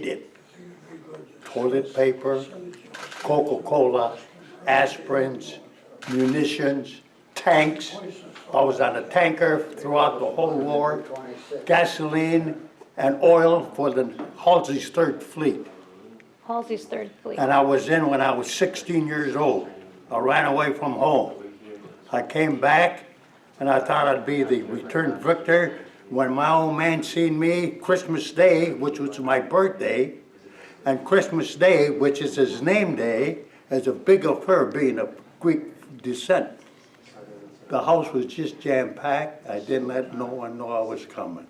needed. Toilet paper, Coca-Cola, aspirins, munitions, tanks. I was on a tanker throughout the whole war, gasoline and oil for the Halsey's Third Fleet. Halsey's Third Fleet. And I was in when I was 16 years old. I ran away from home. I came back and I thought I'd be the returned victor. When my old man seen me Christmas Day, which was my birthday, and Christmas Day, which is his name day, is a big affair being of Greek descent. The house was just jam-packed. I didn't let no one know I was coming.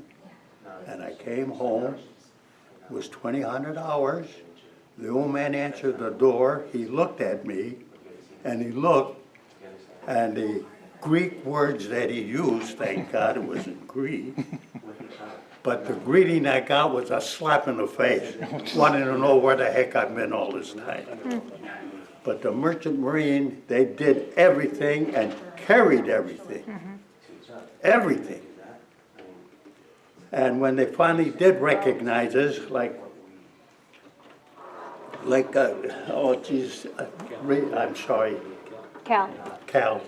And I came home, it was 2000 hours. The old man answered the door, he looked at me, and he looked, and the Greek words that he used, thank God it was in Greek, but the greeting I got was a slap in the face, wanting to know where the heck I've been all this time. But the Merchant Marine, they did everything and carried everything, everything. And when they finally did recognize us, oh geez, I'm sorry, Cal.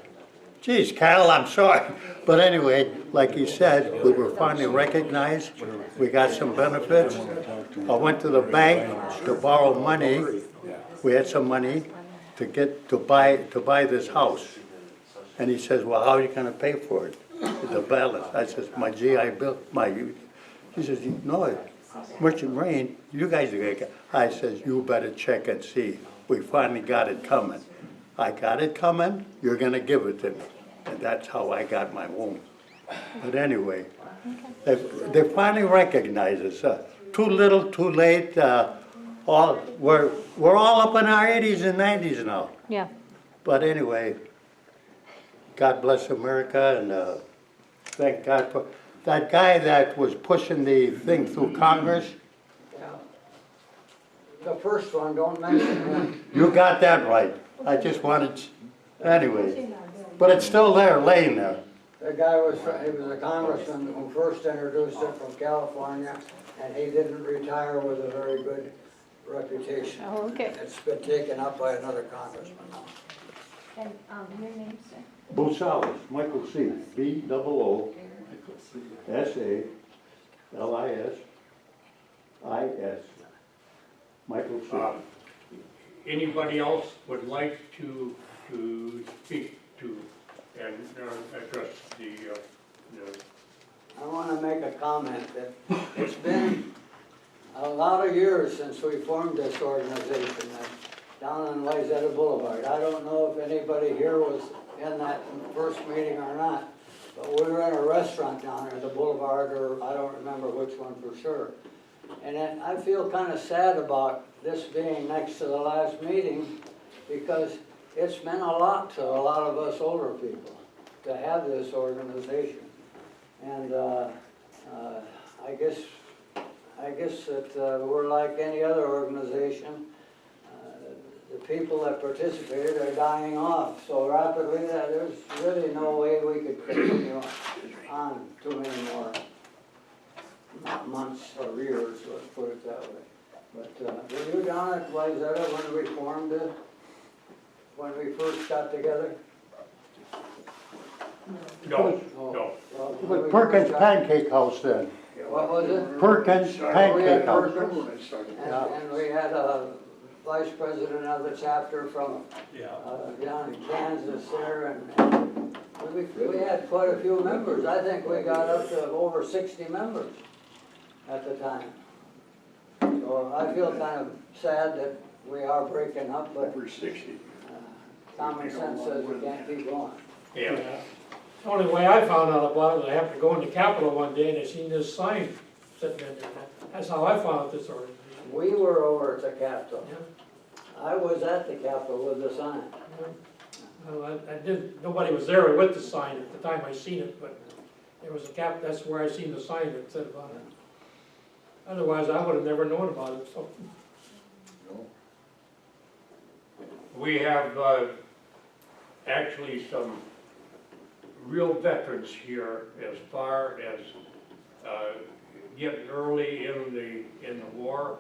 Geez, Cal, I'm sorry. But anyway, like he said, we were finally recognized. We got some benefits. I went to the bank to borrow money. We had some money to buy this house. And he says, well, how are you going to pay for it? The balance. I says, my GI Bill, he says, no, Merchant Marine, you guys are going to get. I says, you better check and see. We finally got it coming. I got it coming, you're going to give it to me. And that's how I got my wound. But anyway, they finally recognize us. Too little, too late. We're all up in our 80s and 90s now. Yeah. But anyway, God bless America, and thank God for that guy that was pushing the thing through Congress. Yeah. The first one, don't mention him. You got that right. I just wanted, anyway, but it's still there, laying there. The guy he was a congressman who first introduced it from California, and he didn't retire with a very good reputation. Oh, okay. It's been taken up by another congressman now. And your name, sir? Bosales, Michael C. B-O-O-S-A-L-I-S-I-S, Michael C. Anybody else would like to speak to and address the I want to make a comment that it's been a lot of years since we formed this organization down on Lyzetta Boulevard. I don't know if anybody here was in that first meeting or not, but we were in a restaurant down there, the Boulevard, or I don't remember which one for sure. And then I feel kind of sad about this being next to the last meeting, because it's meant a lot to a lot of us older people to have this organization. And I guess that we're like any other organization. The people that participated are dying off so rapidly that there's really no way we could continue on too many more, not months or years, let's put it that way. But were you down at Lyzetta when we formed it, when we first got together? no. Well, But Perkins Pancake House then. what was it? Perkins We had Pancake House. Perkins, and we had a vice president of the chapter from down in Kansas there, and we had quite a few members. I think we got up to over 60 members at the time. So I feel kind of sad that we are breaking up, but Over 60. common sense says we can't keep going. Yeah. The only way I found out about it, I happened to go in the Capitol one day and I seen this sign sitting in there. That's how I found out this organization. We were over at the Capitol. Yeah. I was at the Capitol with the sign. Well, I didn't, nobody was there with the sign at the time I seen it, but there was a that's where I seen the sign that said about it. Otherwise, I would have never known about it, so. We have actually some real veterans here as far as getting early in the war.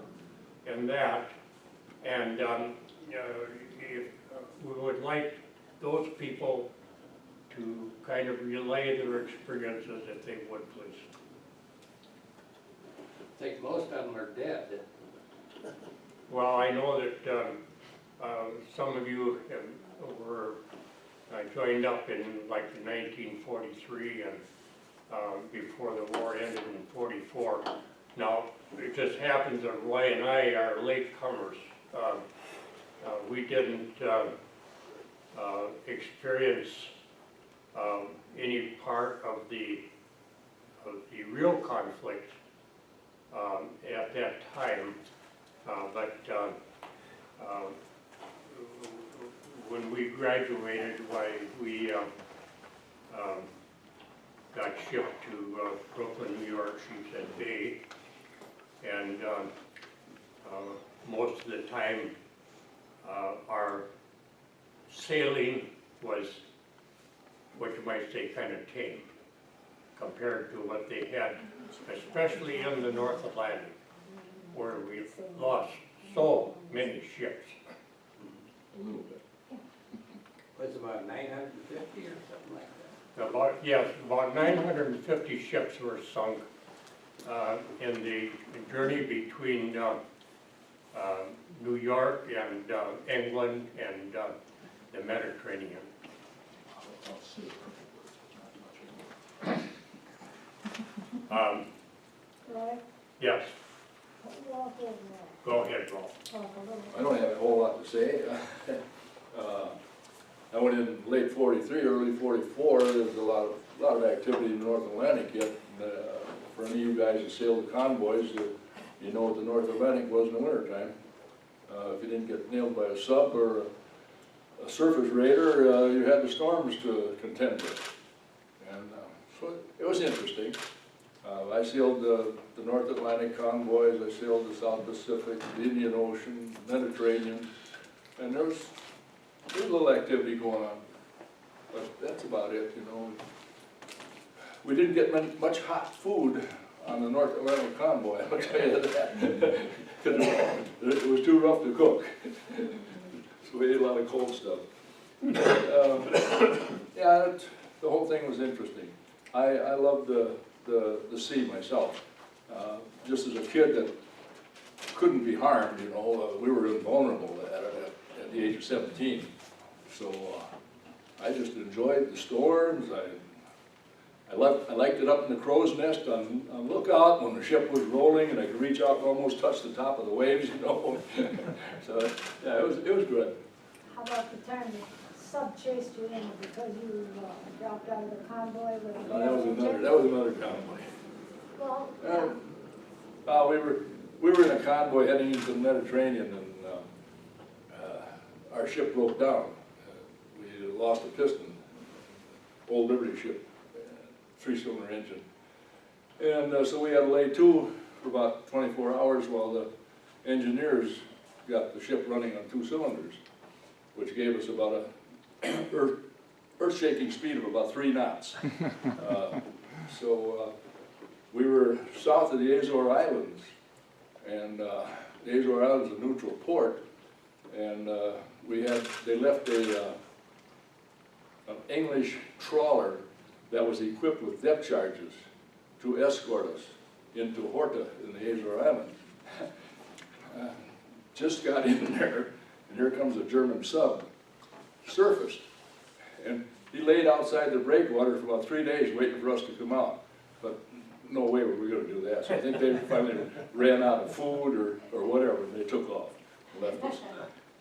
in that. And if we would like those people to kind of relay their experiences, if they would, please. I think most of them are dead. Well, I know that some of you were joined up in like 1943 and before the war ended in 44. Now, it just happens that Roy and I are latecomers. We didn't experience any part of the real conflict at that time, but when we graduated, we got shipped to Brooklyn, New York, she said Bay, and most of the time our sailing was what you might say kind of tame compared to what they had, especially in the North Atlantic, where we lost so many ships. A little bit. Was about 950 or something like that? About 950 ships were sunk in the journey between New York and England and the Mediterranean. Right? Yes, Walk over go ahead, Rolf. there. Talk a little. I don't have a whole lot to say. I went in late '43, early '44. There was a lot of activity in the North Atlantic yet. For any of you guys that sailed the convoys, you know what the North Atlantic was in the wintertime. If you didn't get nailed by a sub or a surface raider, you had the storms to contend with. And so it was interesting. I sailed the North Atlantic convoys, I sailed the South Pacific, the Indian Ocean, Mediterranean, and there was a little activity going on. But that's about it, you know. We didn't get much hot food on the North Atlantic convoy, I'll tell you that. Because it was too rough to cook. So we ate a lot of cold stuff. Yeah, the whole thing was interesting. I loved the sea myself. Just as a kid that couldn't be harmed, you know, we were invulnerable at the age of 17. So I just enjoyed the storms. I liked it up in the crow's nest on lookout when the ship was rolling and I could reach out and almost touch the top of the waves, you know. So yeah, it was good. How about the time the sub chased you in because you dropped out of the convoy with a That was another convoy. Well, We were in a convoy heading into the Mediterranean, and our ship broke down. We lost a piston, Old Liberty ship, 3-cylinder engine, and so we had to lay to for about 24 hours while the engineers got the ship running on 2 cylinders, which gave us about a earth-shaking speed of about 3 knots. We were south of the Azore Islands, and the Azore Islands is a neutral port, and they left an English trawler that was equipped with depth charges to escort us into Horta in the Azore Islands. Just got in there, and here comes a German sub, surfaced, and he laid outside the breakwater for about 3 days waiting for us to come out. But no way were we going to do that. So I think they finally ran out of food or whatever, and they took off and left us.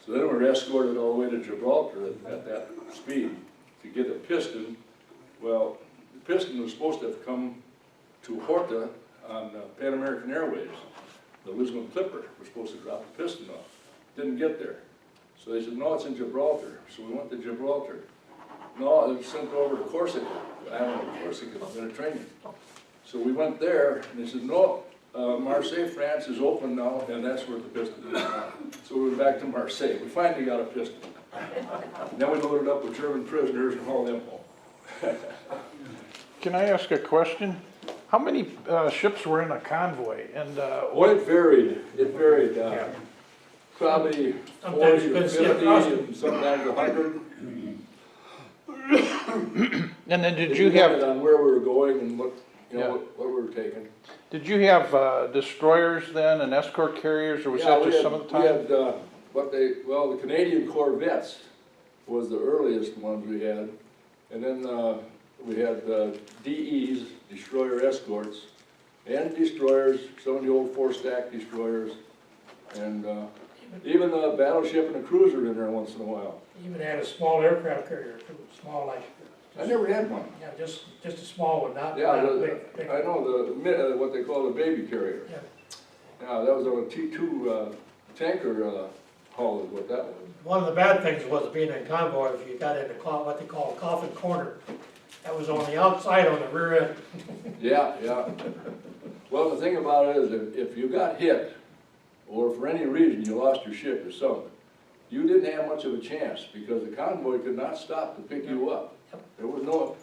So then we were escorted all the way to Gibraltar at that speed to get a piston. Well, the piston was supposed to have come to Horta on Pan American Airways. The Lisbon Clipper was supposed to drop the piston off. Didn't get there. So they said, no, it's in Gibraltar. So we went to Gibraltar. No, it was sent over to Corsica, the island of Corsica, the Mediterranean. So we went there, and they said, no, Marseille, France is open now, and that's where the piston is now. So we went back to Marseille. We finally got a piston. And then we loaded up with German prisoners and hauled them home. Can I ask a question? How many ships were in a convoy? And Oh, it varied, probably Sometimes 40 you or couldn't see 50 across it. and sometimes 100. and then did It you depended have on where we were going and what, you know, Yeah. what we were taking. destroyers then and escort carriers, or was Yeah, that we just had- some of the We time? had, the Canadian Corvettes was the earliest ones we had. And then, we had, DEs, destroyer escorts, and destroyers, some of the old four-stack destroyers. And, even a battleship and a cruiser in there once in a while. Even had a small aircraft carrier, too, small like. I never had one. Yeah, just a small one, not Yeah, a the- big. I know what they call the baby carrier. Yeah. Yeah, that was on a T2, tanker, hull is what that was. One of the bad things was being in convoy, if you got into what they call a coffin corner. That was on the outside on the rear end. Yeah, yeah. Well, the thing about it is, if you got hit, or for any reason you lost your ship or something, you didn't have much of a chance, because the convoy could not stop to pick you up. There was no,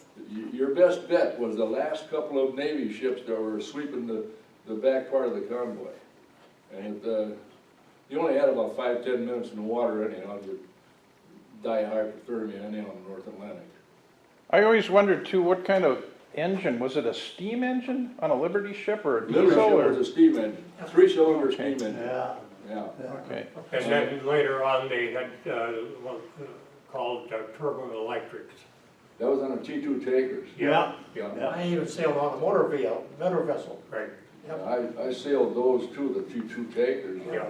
your best bet was the last couple of Navy ships that were sweeping the back part of the convoy. And, you only had about 5-10 minutes in the water anyhow, you'd die of hypothermia anyhow in the North Atlantic. I always wondered too, what kind of engine? Was it a steam engine on a Liberty ship or a diesel? Liberty ship or? was a steam engine, 3-cylinder steam engine, Yeah. yeah. Okay. And then later on, they had, what called turbo electrics. That was on the T2 tankers. Yeah. Yeah. I even sailed on a motor vessel. Right. Yep. I sailed those too, the T2 tankers. Yeah.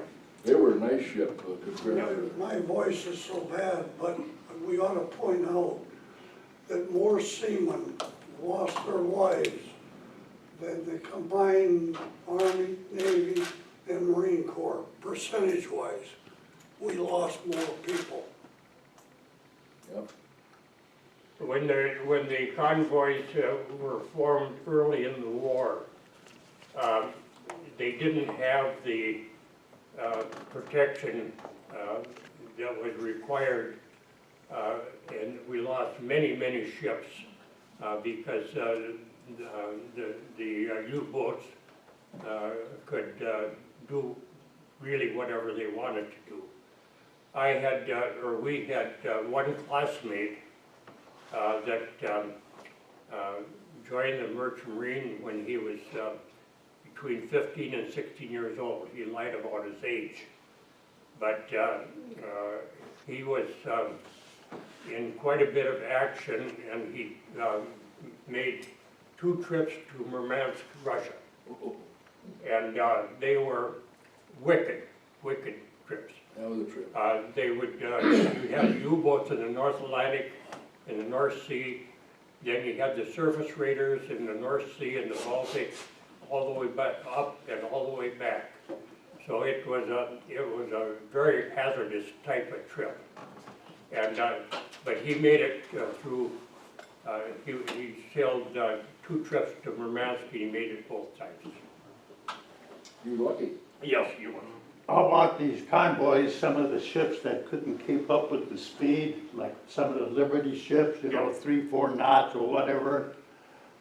They were a nice ship compared to. My voice is so bad, but we ought to point out that more seamen lost their lives than the combined Army, Navy, and Marine Corps, percentage-wise. We lost more people. Yep. When the convoys were formed early in the war, they didn't have the protection that was required, and we lost many ships because the U-boats could do really whatever they wanted to do. We had one classmate that joined the Merchant Marine when he was between 15 and 16 years old. He lied about his age. But he was in quite a bit of action, and he made 2 trips to Murmansk, Russia. And they were wicked trips. That was a trip. They would, you had U-boats in the North Atlantic, in the North Sea, then you had the surface raiders in the North Sea and the Baltic, all the way back up and all the way back. So it was a very hazardous type of trip. And, but he made it through, he sailed 2 trips to Murmansk, and he made it both times. You were lucky. Yes, you were. How about these convoys, some of the ships that couldn't keep up with the speed, like some of the Liberty ships, you know, 3-4 knots or whatever.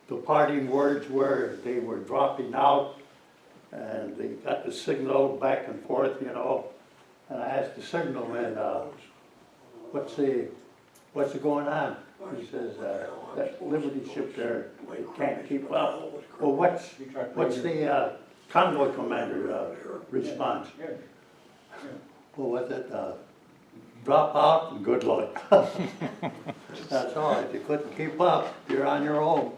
The parting words were they were dropping out, and they got the signal back and forth, you know. And I asked the signalman, what's going on? He says, that Liberty ship there, they can't keep up. Well, what's the convoy commander response? Well, was it drop out and good luck? That's all. If you couldn't keep up, you're on your own.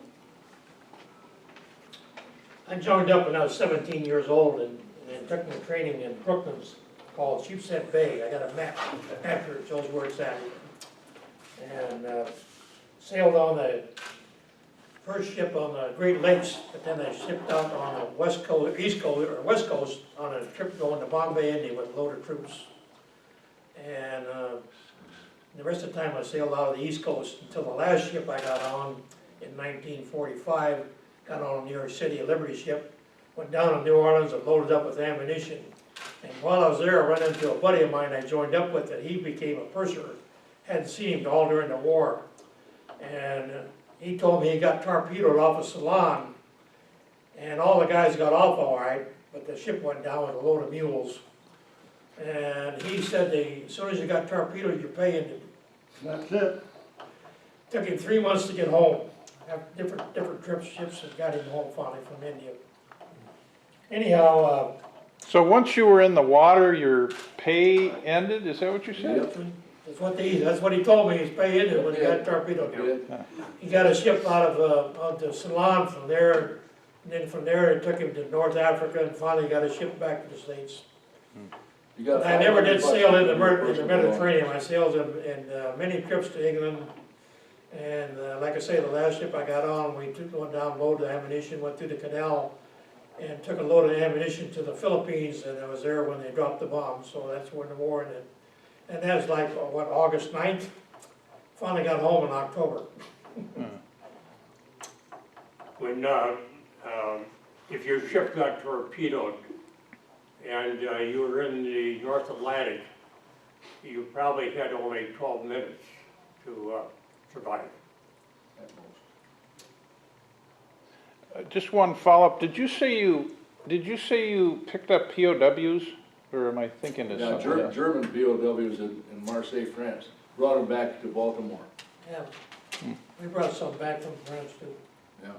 I joined up when I was 17 years old and took my training in Brooklyn's called Sheepshead Bay. I got a map after it shows where it's at. And sailed on the first ship on the Great Lakes, but then I shipped out on the west coast, east coast, or west coast on a trip going to Bombay, India with a load of troops. And the rest of the time I sailed out of the east coast until the last ship I got on in 1945, got on New York City, a Liberty ship, went down to New Orleans and loaded up with ammunition. And while I was there, I ran into a buddy of mine I joined up with, and he became a purser. Hadn't seen him all during the war. And he told me he got torpedoed off of Ceylon And all the guys got off all right, but the ship went down with a load of mules. And he said as soon as you got torpedoed, your pay ended. That's it. Took him 3 months to get home. Have different ships that got him home finally from India. Anyhow, So once you were in the water, your pay ended, is that what you said? that's what he told me, his pay ended when he got torpedoed. Yeah. He got a ship out of Ceylon from there, and then from there it took him to North Africa, and finally got a ship back to the States. You got I never did 500 sail in the bucks for Mediterranean, I sailed in many trips to England, and like I say, the last ship I got on, we went down, loaded the ammunition, went through the canal, and took a load of ammunition to the Philippines, and I was there when they dropped the bomb, so that's when the war ended. And that was like, August 9th? Finally got home in October. When, if your ship got torpedoed and you were in the North Atlantic, you probably had only 12 minutes to survive. Just one follow-up, did you say you picked up POWs, or am I thinking of Yeah, something else? German POWs in Marseille, France, brought them back to Baltimore. Yeah, we brought some back from France too. Yeah.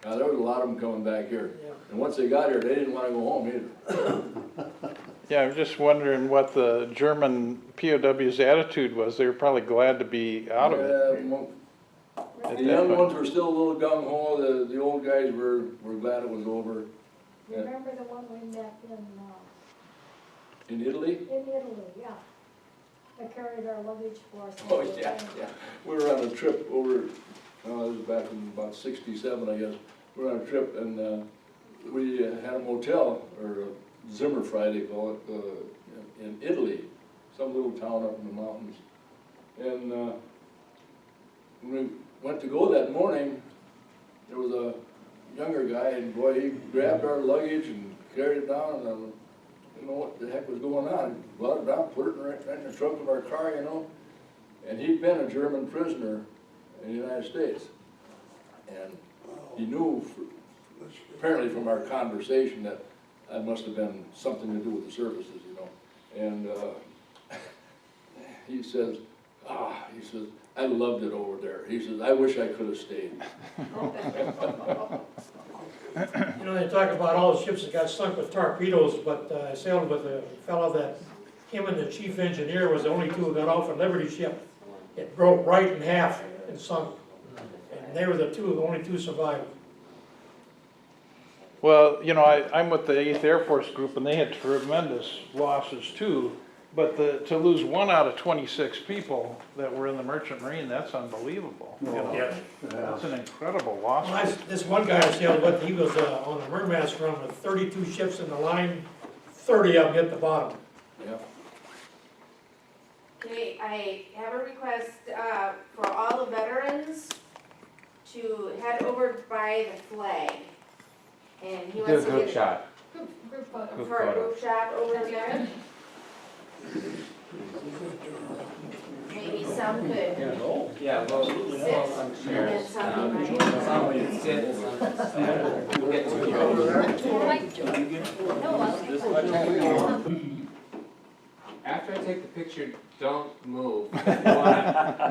Now, there was a lot of them coming back here. Yeah. And once they got here, they didn't want to go home either. Yeah, I'm just wondering what the German POW's attitude was, they were probably glad to be out of it. The at young that ones point. were still a little gung-ho, the old guys were glad it was over. Yeah. Remember the one we met In Italy? in Italy, yeah. They carried our luggage for us. Oh, yeah, yeah. We were on a trip over, it was back in about '67, I guess. We were on a trip and we had a motel, or a Zimmerfrei they call it, in Italy, some little town up in the mountains. And when we went to go that morning, there was a younger guy, and boy, he grabbed our luggage and carried it down, and I didn't know what the heck was going on. He brought it down, put it right in the trunk of our car, you know. And he'd been a German prisoner in the United States. And he knew, apparently from our conversation, that that must have been something to do with the services, you know. And he says, I loved it over there. He says, I wish I could have stayed. You know, they talk about all the ships that got sunk with torpedoes, but I sailed with a fellow that, him and the chief engineer was the only two who got off a Liberty ship. It broke right in half and sunk. And they were the only two survived. Well, you know, I'm with the 8th Air Force Group, and they had tremendous losses too, but to lose 1 out of 26 people that were in the Merchant Marine, that's unbelievable. You know? Yes. That's an incredible loss. Well, this one guy I sailed with, he was on the Mermass run with 32 ships in the line, 30 of them hit the bottom. Yeah. Okay, I have a request for all the veterans to head over by the flag. And he Do a wants to group get shot. Group photo. Group for a photo. group shot over there. Maybe some could Yeah, well, sit some and then chairs. some, right? Some we can sit, some we'll get to. After I take the picture, don't move. We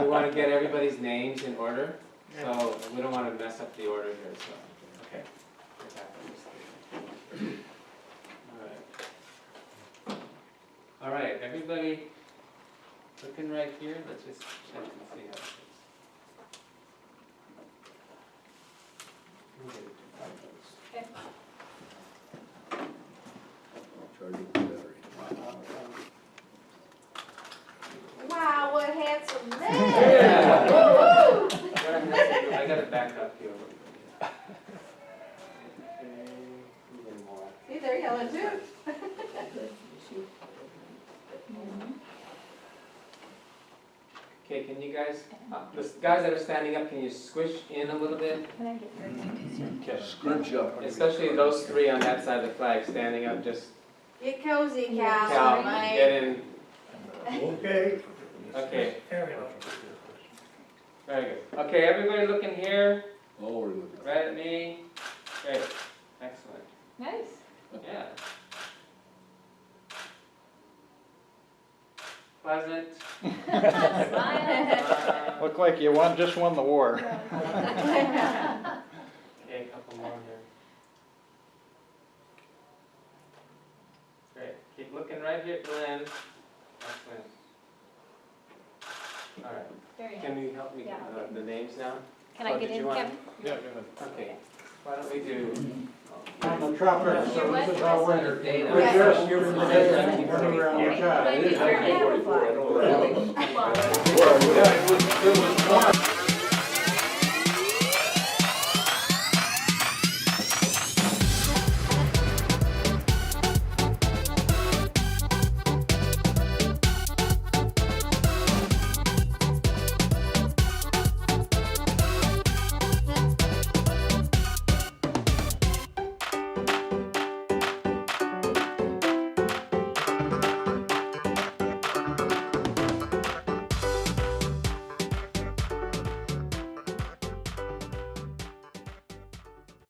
want to get everybody's names in order, so we don't want to mess up the order here, so. Okay. All right, everybody looking right here, let's just check and see how it is. We'll get it to photos. Charge up the battery. Wow, what a handsome man! Yeah. Woo! I gotta back up here. Okay, even more. See, they're yelling too. Okay, can you guys, the guys that are standing up, can you squish in a little bit? Can I get your name? Okay. Scrunch up. Especially those three on that side of the flag standing up, just, Get cozy, Cal. Cal, Mike. get in. Okay. Okay, There we go. very good. Okay, everybody looking here, Oh, we're looking. right at me. Okay, Nice. Yeah. Pleasant. Smile. Look like you just won the war. Okay, a couple more here. Great, keep looking right here, Glenn. Excellent. All right, Very nice. can you help me get the names now? Can Oh, I get did you in, want- Kim? Yeah, go ahead. Okay, why don't we do? On the tropics, so this is how winter. Data. We're just giving the day and running around the shop. It is 1944, I know that. Yeah, it was warm.